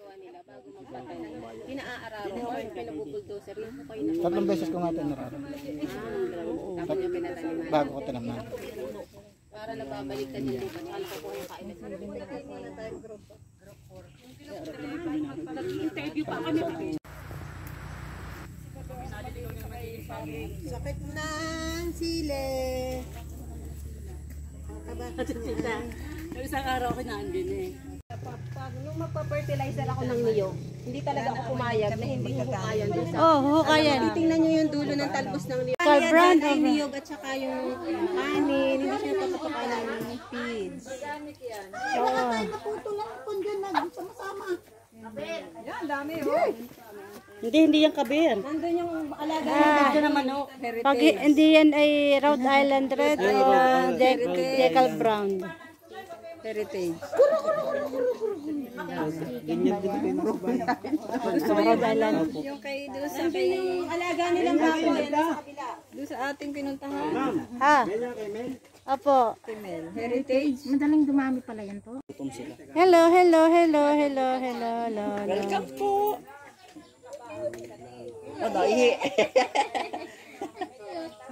ginagawa nila bago magpatay. Pinaaarawan ko, pinabubuldoser lang po kayo na. 3 beses ko nga ito nararamdaman. Tapos yung pinataniman. Bago ko tinamnan. Para nababalik ka din lupa. Ano po yung kailan sa nag-interview pa kami. Sakit ng sile. Isang araw ko naandun eh. Nung magpa-fertilizer ako ng niyog, hindi talaga ako pumayag na hindi ko hukayan doon sa... Hukayan. Titingnan nyo yung dulo ng talbos ng niyog. Brand Ay, niyog at saka yung kanin, hindi siya papatukan ng feeds. Naputo lang kung dyan nagsama-sama. Yan, dami oh. Hindi yan kabir. Nandun yung alaga ng manok. Pag hindi yan ay Rhode Island Red o Decal Brown. Heritage. Rhode Island. Yung kay doon sa yung alaga nilang baboy sa kabila. Doon sa ating pinuntahan. Ha? Opo. Female. Heritage. Madaling dumami pala yan po. Hello, hello, hello, hello, hello, hello. Welcome po.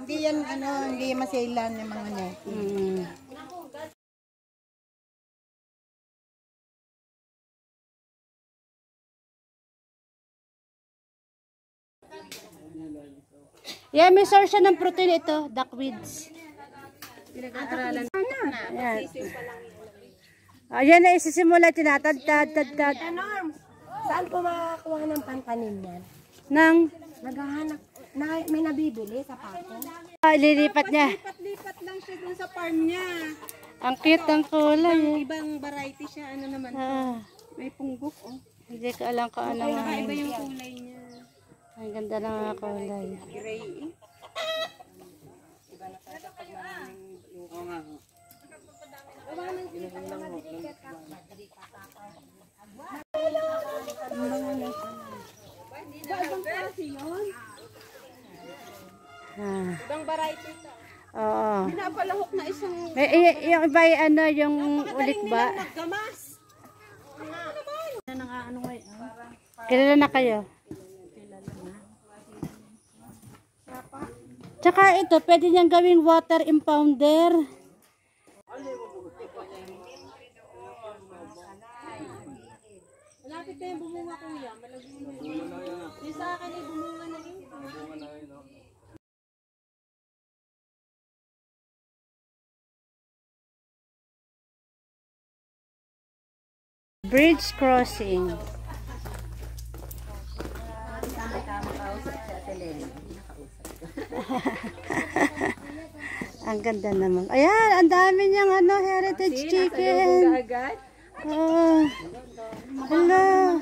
Hindi yan hindi masailan ng mga net. Yeah, may source siya ng protein ito, duckweeds. Pinag-aaralan. Ayan. Ayan na isisimula, tinatad-tad. Saan po makakuha ng pantanim yan? Nang Naghahanap, may nabibili sa pato. lilipat niya. Lipat-lipat lang siya dun sa farm niya. Ang cute ng kulay. Ibang variety siya. Ano naman to? May punggok oh. Hindi ko alam kung ano. Iba yung kulay niya. Ang ganda ng mga kulay. Gray eh. Ibang variety ito. Oo. Pinapalahok na isang Yung iba ay yung ulit ba? gamas. Kilala na kayo? Tsaka ito, pwede niyang gawing water impounder. Malapit na yung bumunga kuya. Malagyan mo. Yung sa akin ay bumunga na rin. Bridge crossing. Ang ganda naman. Ayan, ang dami niyang heritage chicken. Oh. Hello.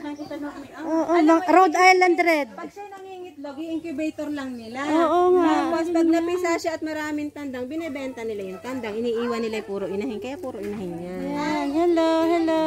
Rhode Island Red. Pag siya nangingitlog, i-incubator lang nila. Oo nga. Tapos pag napisa siya at maraming tandang, binibenta nila yung tandang. Iniiwan nila yung puro inahin. Kaya puro inahin niya. Ayan, hello, hello.